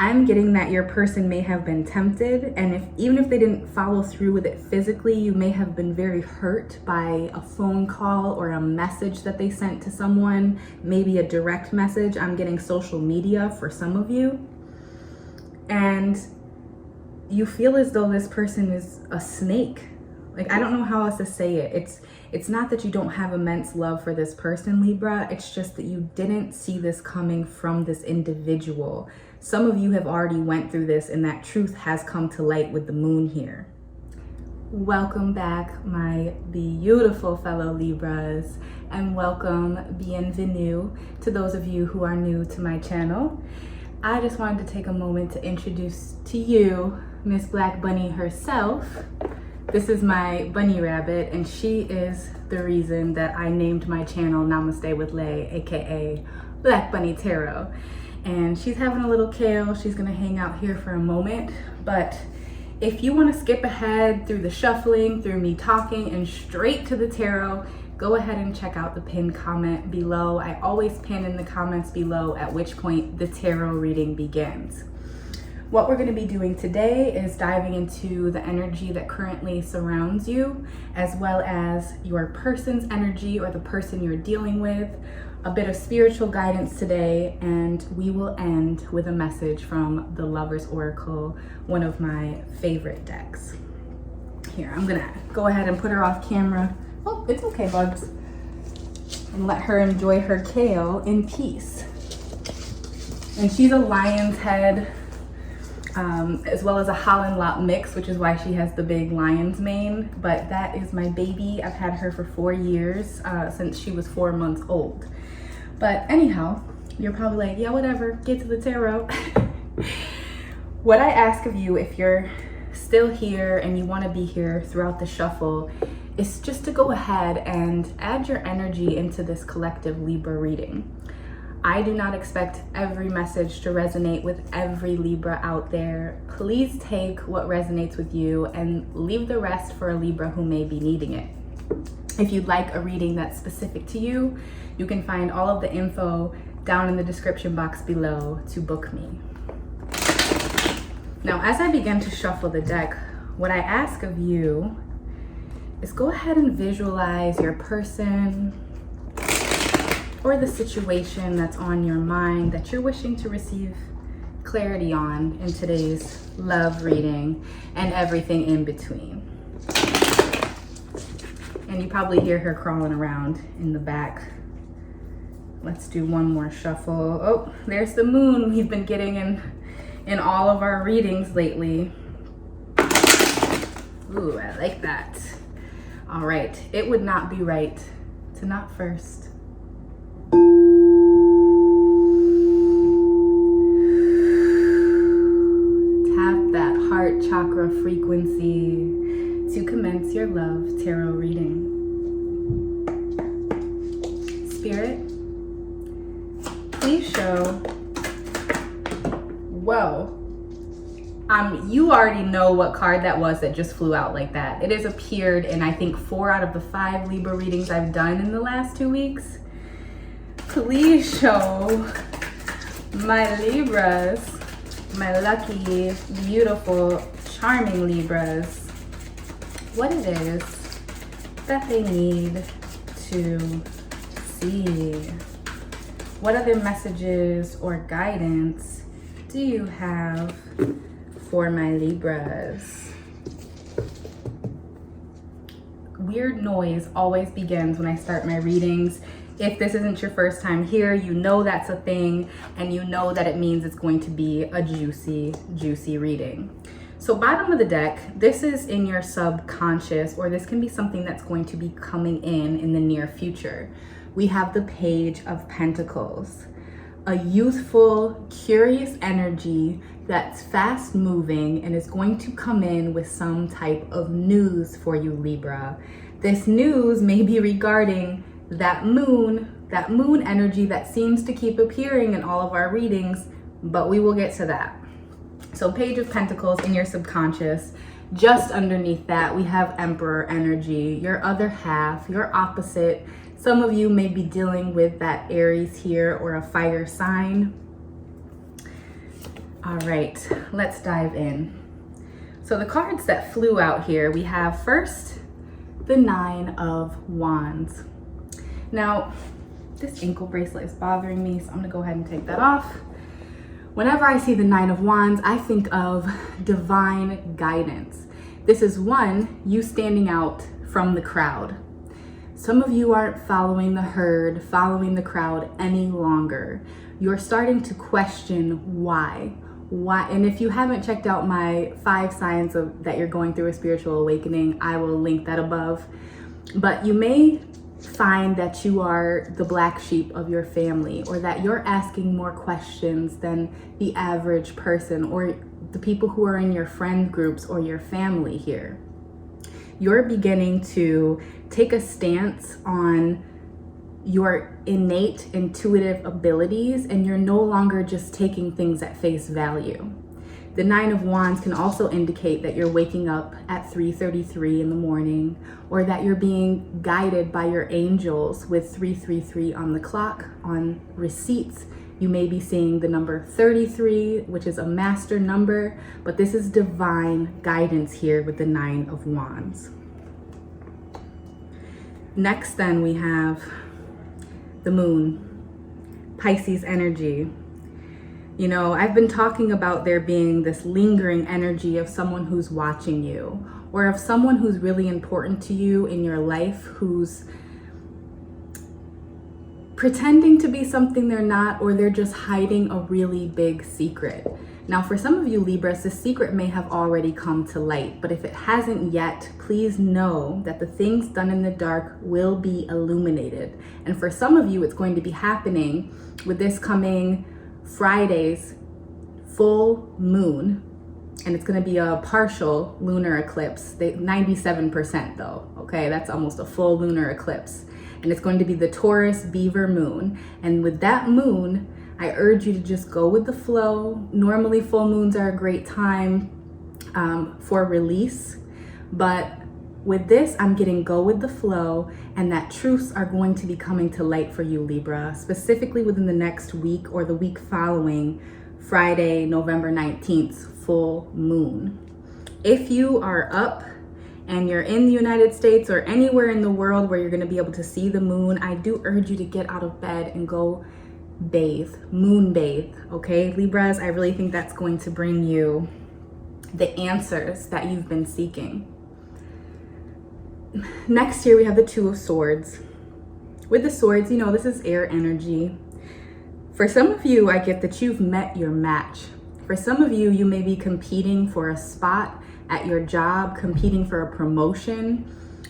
I'm getting that your person may have been tempted, and even if they didn't follow through with it physically, you may have been very hurt by a phone call or a message that they sent to someone, maybe a direct message. I'm getting social media for some of you. And you feel as though this person is a snake. Like, I don't know how else to say it. It's not that you don't have immense love for this person, Libra. It's just that you didn't see this coming from this individual. Some of you have already went through this, and that truth has come to light with the moon here. Welcome back, my beautiful fellow Libras, and welcome, bienvenue, to those of you who are new to my channel. I just wanted to take a moment to introduce to you Miss Black Bunny herself. This is my bunny rabbit, and she is the reason that I named my channel Namaste with Lay, aka Black Bunny Tarot. And she's having a little kale. She's gonna hang out here for a moment. But if you wanna skip ahead through the shuffling, through me talking, and straight to the tarot, go ahead and check out the pinned comment below. I always pin in the comments below, at which point the tarot reading begins. What we're gonna be doing today is diving into the energy that currently surrounds you, as well as your person's energy or the person you're dealing with, a bit of spiritual guidance today, and we will end with a message from the Lover's Oracle, one of my favorite decks. Here, I'm gonna go ahead and put her off camera. Oh, it's okay, Bugs. And let her enjoy her kale in peace. And she's a lion's head, as well as a Holland lot mix, which is why she has the big lion's mane. But that is my baby. I've had her for 4 years, since she was 4 months old. But anyhow, you're probably like, yeah, whatever, get to the tarot. What I ask of you, if you're still here and you want to be here throughout the shuffle, is just to go ahead and add your energy into this collective Libra reading. I do not expect every message to resonate with every Libra out there. Please take what resonates with you and leave the rest for a Libra who may be needing it. If you'd like a reading that's specific to you, you can find all of the info down in the description box below to book me. Now, as I begin to shuffle the deck, what I ask of you is go ahead and visualize your person or the situation that's on your mind that you're wishing to receive clarity on in today's love reading, and everything in between. And you probably hear her crawling around in the back. Let's do one more shuffle. Oh, there's the moon we've been getting in all of our readings lately. Ooh, I like that. All right, it would not be right to not first tap that heart chakra frequency to commence your love tarot reading. Spirit, please show, whoa, you already know what card that was that just flew out like that. It has appeared in, I think, 4 out of the 5 Libra readings I've done in the last 2 weeks. Please show my Libras, my lucky, beautiful, charming Libras, what it is that they need to see. What other messages or guidance do you have for my Libras? Weird noise always begins when I start my readings. If this isn't your first time here, you know that's a thing, and you know that it means it's going to be a juicy, juicy reading. So bottom of the deck, this is in your subconscious, or this can be something that's going to be coming in the near future. We have the Page of Pentacles, a youthful, curious energy that's fast moving and is going to come in with some type of news for you, Libra. This news may be regarding that moon energy that seems to keep appearing in all of our readings, but we will get to that. So Page of Pentacles in your subconscious. Just underneath that, we have Emperor energy, your other half, your opposite. Some of you may be dealing with that Aries here, or a fire sign. All right, let's dive in. So the cards that flew out here, we have first, the Nine of Wands. Now, this ankle bracelet is bothering me, so I'm gonna go ahead and take that off. Whenever I see the Nine of Wands, I think of divine guidance. This is one, you standing out from the crowd. Some of you aren't following the herd, following the crowd any longer. You're starting to question why. And if you haven't checked out my 5 signs that you're going through a spiritual awakening, I will link that above. But you may find that you are the black sheep of your family, or that you're asking more questions than the average person, or the people who are in your friend groups or your family here. You're beginning to take a stance on your innate intuitive abilities, and you're no longer just taking things at face value. The Nine of Wands can also indicate that you're waking up at 3:33 in the morning, or that you're being guided by your angels with 333 on the clock. On receipts, you may be seeing the number 33, which is a master number, but this is divine guidance here with the Nine of Wands. Next, then, we have the Moon, Pisces energy. You know, I've been talking about there being this lingering energy of someone who's watching you, or of someone who's really important to you in your life, who's pretending to be something they're not, or they're just hiding a really big secret. Now, for some of you Libras, this secret may have already come to light, but if it hasn't yet, please know that the things done in the dark will be illuminated. And for some of you, it's going to be happening with this coming Friday's full moon, and it's going to be a partial lunar eclipse, 97% though, okay? That's almost a full lunar eclipse. And it's going to be the Taurus Beaver moon. And with that moon, I urge you to just go with the flow. Normally, full moons are a great time for release, but with this, I'm getting go with the flow, and that truths are going to be coming to light for you, Libra, specifically within the next week or the week following Friday, November 19th, full moon. If you are up and you're in the United States or anywhere in the world where you're going to be able to see the moon, I do urge you to get out of bed and go bathe, moon bathe, okay? Libras, I really think that's going to bring you the answers that you've been seeking. Next here, we have the Two of Swords. With the swords, you know, this is air energy. For some of you, I get that you've met your match. For some of you, you may be competing for a spot at your job, competing for a promotion.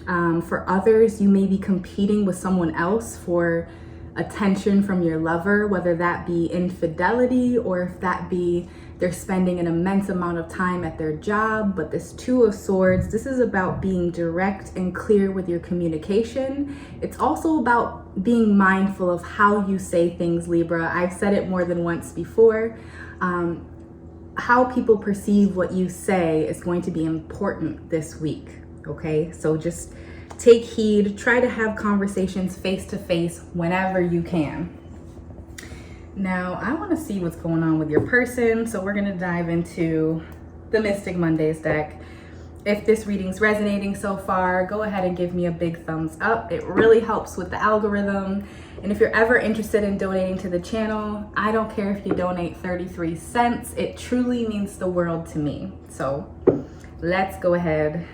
For others, you may be competing with someone else for attention from your lover, whether that be infidelity or if that be they're spending an immense amount of time at their job. But this Two of Swords, this is about being direct and clear with your communication. It's also about being mindful of how you say things, Libra. I've said it more than once before. How people perceive what you say is going to be important this week, okay? So just take heed, try to have conversations face to face whenever you can. Now, I want to see what's going on with your person, so we're going to dive into the Mystic Mondays deck. If this reading's resonating so far, go ahead and give me a big thumbs up. It really helps with the algorithm. And if you're ever interested in donating to the channel, I don't care if you donate 33 cents. It truly means the world to me. So let's go ahead,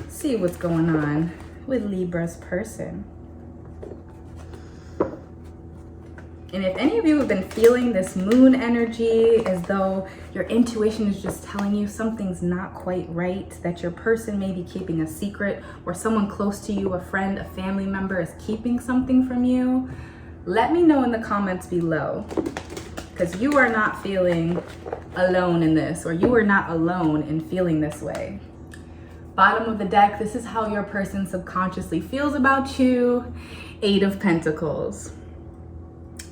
see what's going on with Libra's person. And if any of you have been feeling this moon energy, as though your intuition is just telling you something's not quite right, that your person may be keeping a secret, or someone close to you, a friend, a family member, is keeping something from you, let me know in the comments below, because you are not feeling alone in this, or you are not alone in feeling this way. Bottom of the deck, this is how your person subconsciously feels about you. Eight of Pentacles.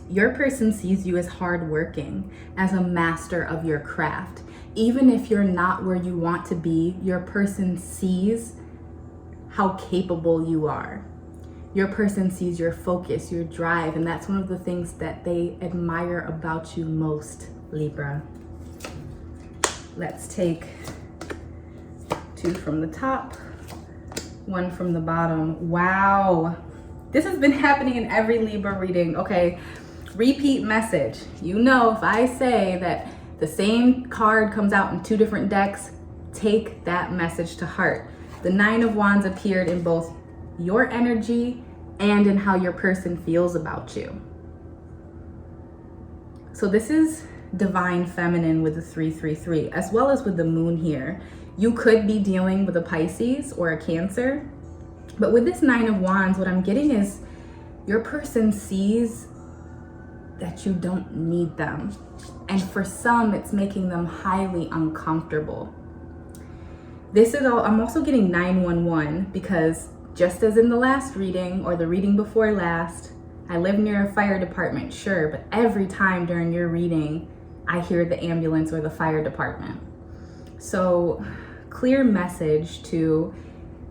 Your person sees you as hardworking, as a master of your craft. Even if you're not where you want to be, your person sees how capable you are. Your person sees your focus, your drive, and that's one of the things that they admire about you most, Libra. Let's take 2 from the top, 1 from the bottom. Wow, this has been happening in every Libra reading. Okay, repeat message. You know, if I say that the same card comes out in 2 different decks, take that message to heart. The 9 of Wands appeared in both your energy and in how your person feels about you. So this is divine feminine with the 333, as well as with the moon here. You could be dealing with a Pisces or a Cancer, but with this 9 of Wands, what I'm getting is your person sees that you don't need them. And for some, it's making them highly uncomfortable. This is all, I'm also getting 911 because just as in the last reading or the reading before last, I live near a fire department, sure, but every time during your reading, I hear the ambulance or the fire department. So clear message to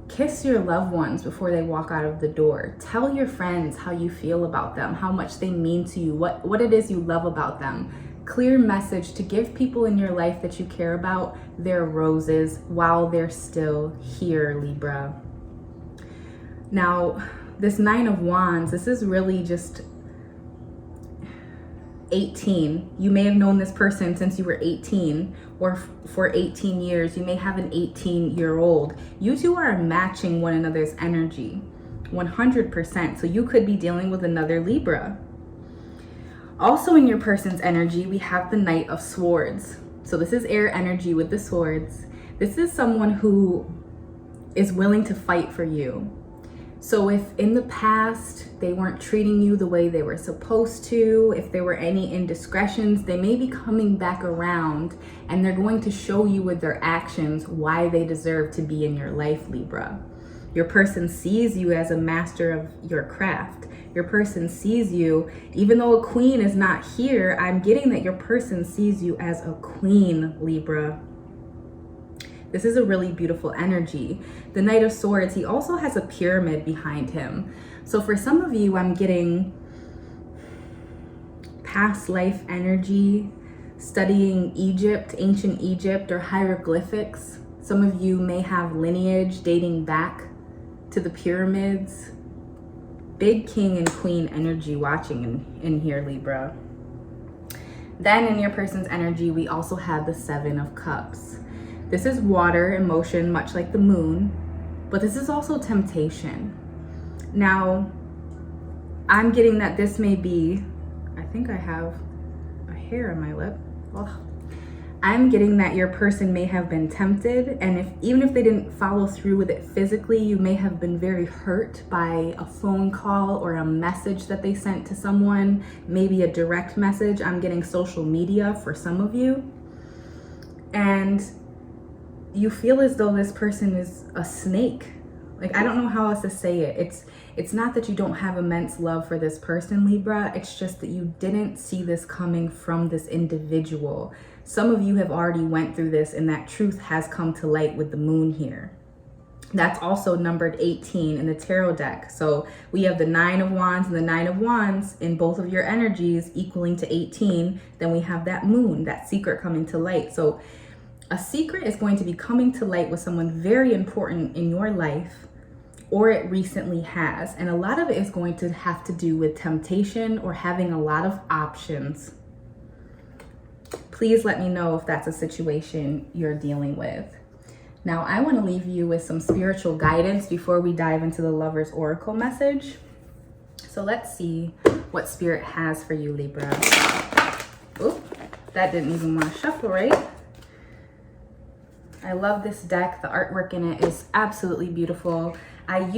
kiss your loved ones before they walk out of the door. Tell your friends how you feel about them, how much they mean to you, what it is you love about them. Clear message to give people in your life that you care about their roses while they're still here, Libra. Now, this 9 of Wands, this is really just 18. You may have known this person since you were 18 or for 18 years. You may have an 18-year-old. You two are matching one another's energy 100%. So you could be dealing with another Libra. Also in your person's energy, we have the Knight of Swords. So this is air energy with the swords. This is someone who is willing to fight for you. So if in the past they weren't treating you the way they were supposed to, if there were any indiscretions, they may be coming back around and they're going to show you with their actions why they deserve to be in your life, Libra. Your person sees you as a master of your craft. Your person sees you, even though a queen is not here, I'm getting that your person sees you as a queen, Libra. This is a really beautiful energy. The Knight of Swords, he also has a pyramid behind him. So for some of you, I'm getting past life energy, studying Egypt, ancient Egypt, or hieroglyphics. Some of you may have lineage dating back to the pyramids. Big king and queen energy watching in here, Libra. Then in your person's energy, we also have the 7 of Cups. This is water, emotion, much like the moon, but this is also temptation. Now, I'm getting that this may be, I think I have a hair on my lip. Ugh. I'm getting that your person may have been tempted, and even if they didn't follow through with it physically, you may have been very hurt by a phone call or a message that they sent to someone, maybe a direct message. I'm getting social media for some of you. And you feel as though this person is a snake. Like, I don't know how else to say it. It's not that you don't have immense love for this person, Libra. It's just that you didn't see this coming from this individual. Some of you have already went through this, and that truth has come to light with the moon here. That's also numbered 18 in the tarot deck. So we have the 9 of Wands and the 9 of Wands in both of your energies equaling to 18. Then we have that moon, that secret coming to light. So a secret is going to be coming to light with someone very important in your life, or it recently has. And a lot of it is going to have to do with temptation or having a lot of options. Please let me know if that's a situation you're dealing with. Now, I want to leave you with some spiritual guidance before we dive into the Lover's Oracle message. So let's see what Spirit has for you, Libra. Oop, that didn't even want to shuffle, right? I love this deck. The artwork in it is absolutely beautiful. I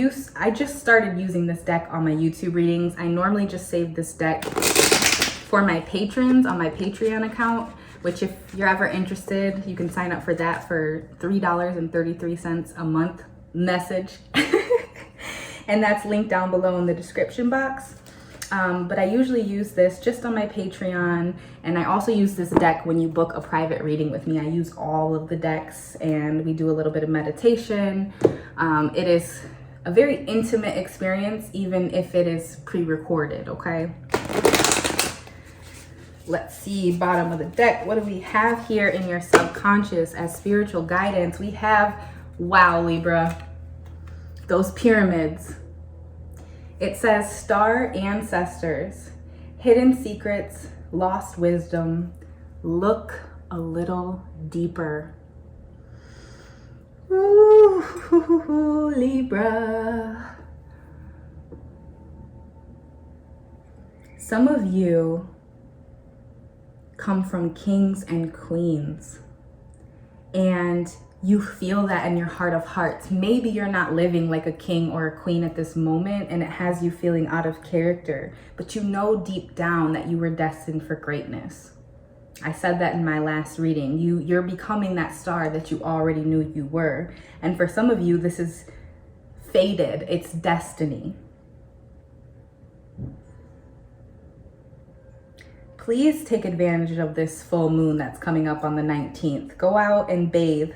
just started using this deck on my YouTube readings. I normally just save this deck for my patrons on my Patreon account, which if you're ever interested, you can sign up for that for $3.33 a month message. And that's linked down below in the description box. But I usually use this just on my Patreon, and I also use this deck when you book a private reading with me. I use all of the decks, and we do a little bit of meditation. It is a very intimate experience, even if it is pre-recorded, okay? Let's see, bottom of the deck. What do we have here in your subconscious as spiritual guidance? We have, wow, Libra, those pyramids. It says star ancestors, hidden secrets, lost wisdom. Look a little deeper. Ooh, Libra. Some of you come from kings and queens, and you feel that in your heart of hearts. Maybe you're not living like a king or a queen at this moment, and it has you feeling out of character, but you know deep down that you were destined for greatness. I said that in my last reading. You're becoming that star that you already knew you were. And for some of you, this is fated. It's destiny. Please take advantage of this full moon that's coming up on the 19th. Go out and bathe,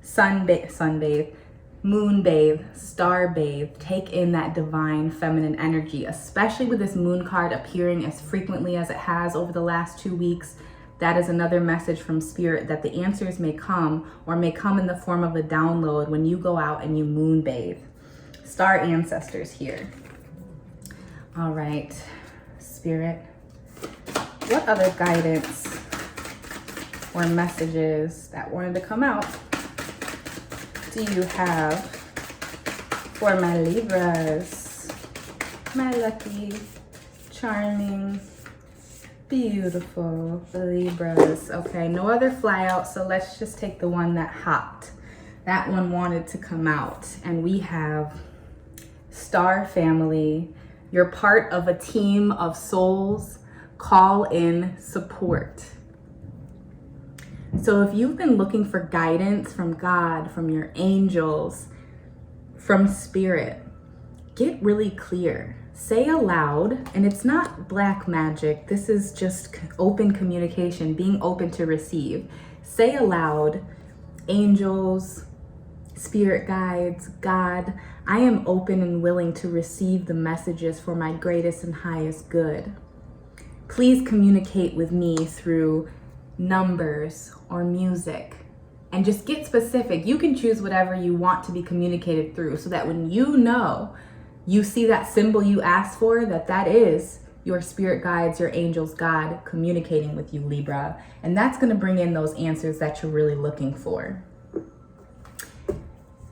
sunbathe, moon bathe, star bathe. Take in that divine feminine energy, especially with this moon card appearing as frequently as it has over the last 2 weeks. That is another message from spirit that the answers may come, or may come in the form of a download when you go out and you moon bathe. Star ancestors here. All right, spirit. What other guidance or messages that wanted to come out do you have for my Libras? My lucky, charming, beautiful Libras. Okay, no other fly out, so let's just take the one that hopped. That one wanted to come out, and we have Star Family. You're part of a team of souls. Call in support. So if you've been looking for guidance from God, from your angels, from spirit, get really clear. Say aloud, and it's not black magic. This is just open communication, being open to receive. Say aloud, angels, spirit guides, God, I am open and willing to receive the messages for my greatest and highest good. Please communicate with me through numbers or music, and just get specific. You can choose whatever you want to be communicated through, so that when you know, you see that symbol you asked for, that is your spirit guides, your angels, God communicating with you, Libra. And that's going to bring in those answers that you're really looking for.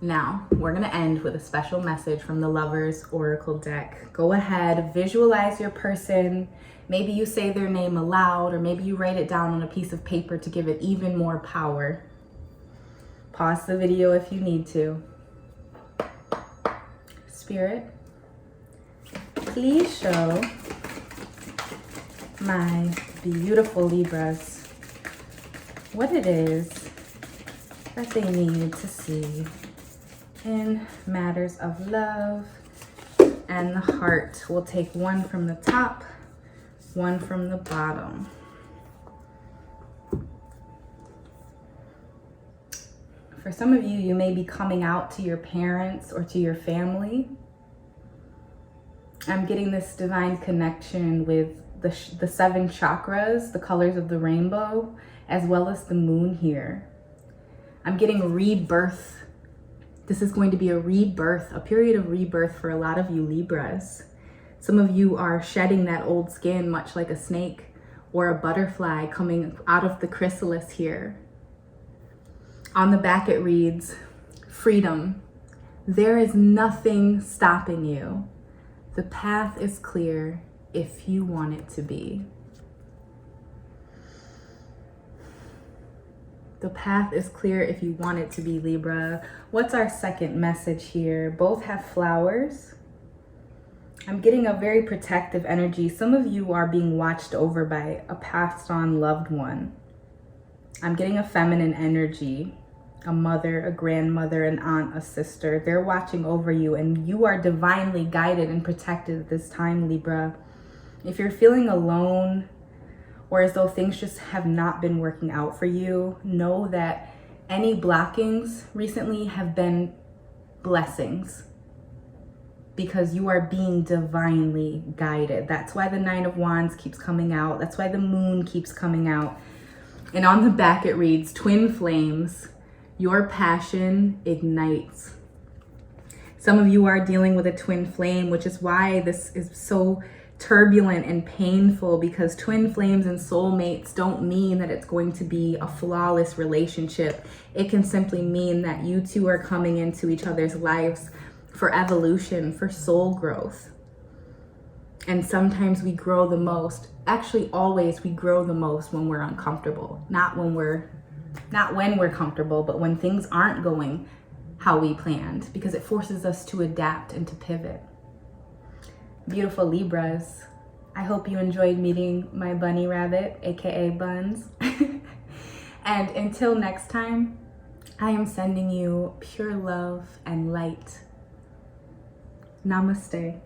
Now, we're going to end with a special message from the Lovers Oracle deck. Go ahead, visualize your person. Maybe you say their name aloud, or maybe you write it down on a piece of paper to give it even more power. Pause the video if you need to. Spirit, please show my beautiful Libras what it is that they need to see in matters of love and the heart. We'll take one from the top, one from the bottom. For some of you, you may be coming out to your parents or to your family. I'm getting this divine connection with the 7 chakras, the colors of the rainbow, as well as the moon here. I'm getting rebirth. This is going to be a rebirth, a period of rebirth for a lot of you Libras. Some of you are shedding that old skin, much like a snake or a butterfly coming out of the chrysalis here. On the back it reads, freedom. There is nothing stopping you. The path is clear if you want it to be. The path is clear if you want it to be, Libra. What's our second message here? Both have flowers. I'm getting a very protective energy. Some of you are being watched over by a passed on loved one. I'm getting a feminine energy, a mother, a grandmother, an aunt, a sister. They're watching over you, and you are divinely guided and protected at this time, Libra. If you're feeling alone, or as though things just have not been working out for you, know that any blockings recently have been blessings. because you are being divinely guided. That's why the Nine of Wands keeps coming out. That's why the moon keeps coming out. And on the back it reads, twin flames, your passion ignites. Some of you are dealing with a twin flame, which is why this is so turbulent and painful, because twin flames and soulmates don't mean that it's going to be a flawless relationship. It can simply mean that you two are coming into each other's lives for evolution, for soul growth. And sometimes we grow the most, actually always we grow the most when we're uncomfortable. Not when we're comfortable, but when things aren't going how we planned, because it forces us to adapt and to pivot. Beautiful Libras, I hope you enjoyed meeting my bunny rabbit, aka Buns. And until next time, I am sending you pure love and light. Namaste.